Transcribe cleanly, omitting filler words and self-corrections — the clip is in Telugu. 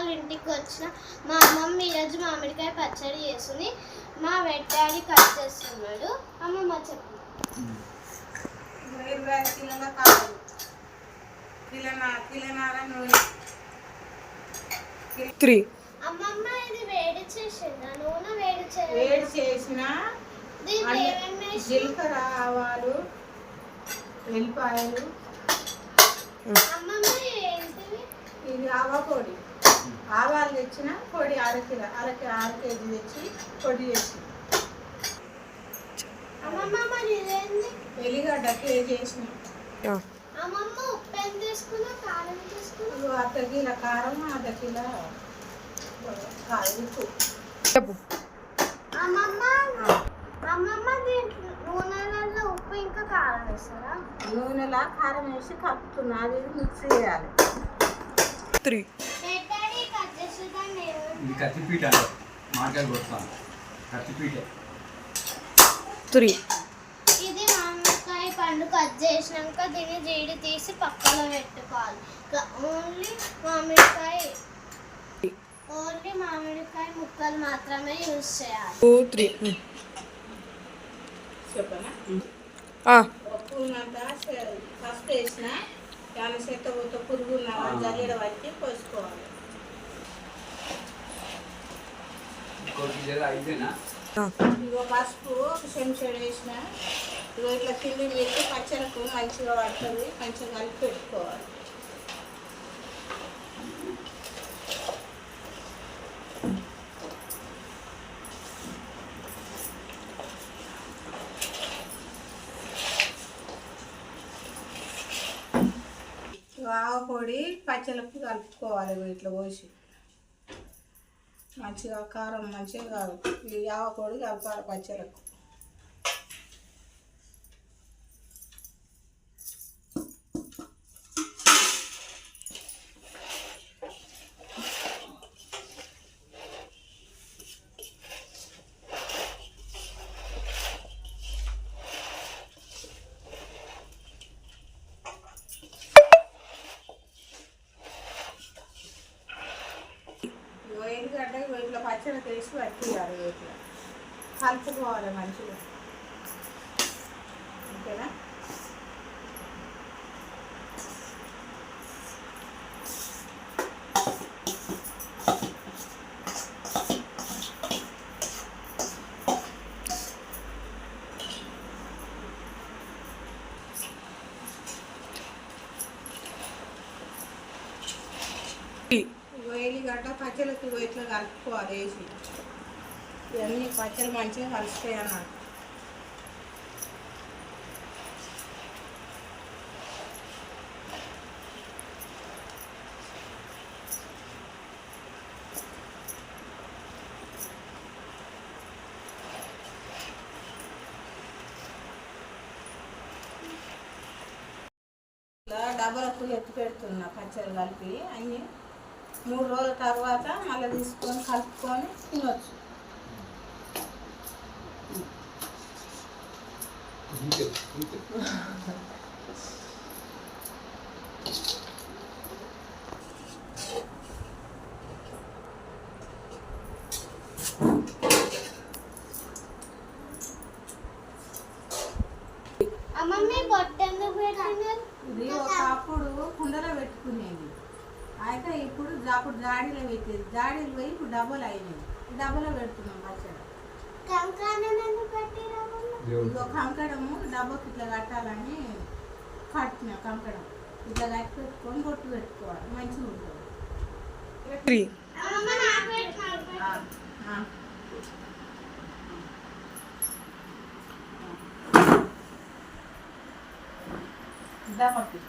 వాళ్ళ ఇంటికి వచ్చిన. మా అమ్మమ్మ ఈరోజు మామిడికాయ పచ్చడి చేస్తుంది. మా వెట్టాడి కట్ చేస్తున్నాడు. అమ్మమ్మ చెప్పు. 25 కిలోల కాదు, కిలోన్నర నూనె. 3. అమ్మమ్మ ఇది వేడి చేసిందా? నూనె వేడి చేసిన జీలకర్ర, ఆవాలు, వెల్లిపాయలు. అమ్మమ్మ ఏంటివి? ఇది ఆవా పొడి. ఆవాలు తెచ్చిన పొడి అర కేజీ తెచ్చి పొడి చేసి. అమ్మమ్మ మరి ఇదేంటి? ఎల్లిగడ్డ కేజీ వేసిన. అమ్మమ్మ ఉప్పు ఎంత తీసుకున్నా, కారం తీసుకున్నా? అర్ధ కిలో కారం, అర్ధ కిలో ఉప్పు. అమ్మమ్మ నూనెలలో ఉప్పు ఇంకా కారం వేస్తారా? నూనెలా కారం వేసి కలుపుతున్నా, అది మిక్స్ చేయాలి. 3. ఇది కత్తిపీట మామిడికాయ కొడతాను. కత్తిపీట 3. ఇది మామిడికాయ పండు కట్ చేసినాక దీన్ని జీడి తీసి పక్కన పెట్టుకోవాలి. ఓన్లీ మామిడికాయ ముక్కలు మాత్రమే యూజ్ చేయాలి. 2, 3. చెప్పనా? పప్పు ఫస్ట్ వేసిన దాని చేత పురుగు జల్లెడ పట్టి పోసుకోవాలి. ఇగో పసుపు ఒక చెంచాడు వేసిన. ఇగో ఇట్లా కింద పెట్టి పచ్చలకు మంచిగా పడుతుంది, మంచిగా కలిపి పెట్టుకోవాలి. ఆవ పొడి పచ్చలకు కలుపుకోవాలి. ఇట్లా పోసి మంచిగా కారం మంచిగా కాదు, ఈ ఆవ పొడి కలపాలి పచ్చలకు. ఎల్లిగడ్డ ఇట్లా పచ్చడి వేసి పట్టియాలి. ఇట్లా కలుపుకోవాలి మంచిగా. ఓకేనా? ఎల్లిగడ్డ పచ్చళ్ళకి ఇట్లా కలుపుకోవాలి వేసి. ఇవన్నీ పచ్చళ్ళు మంచిగా కలుస్తాయి అన్నమాట. డబ్బలకు ఎత్తి పెడుతున్నా పచ్చళ్ళు కలిపి. అన్నీ 3 రోజుల తర్వాత మళ్ళీ తీసుకొని కలుపుకొని తినవచ్చు. ఇది ఒకప్పుడు కుండలో పెట్టుకునేది, అయితే ఇప్పుడు జాడీలో పెట్టేది. జాడీలు పోయి ఇప్పుడు డబ్బులు అయినాయి. డబ్బులో పెడుతున్నాం పచ్చడి. ఇగో కంకడము డబ్బకి ఇట్లా కట్టాలని కట్టిన కంకడం ఇట్లా కట్టి పెట్టుకొని బొట్టు పెట్టుకోవాలి, మంచిగా ఉంటుంది. 3. దమ్మకి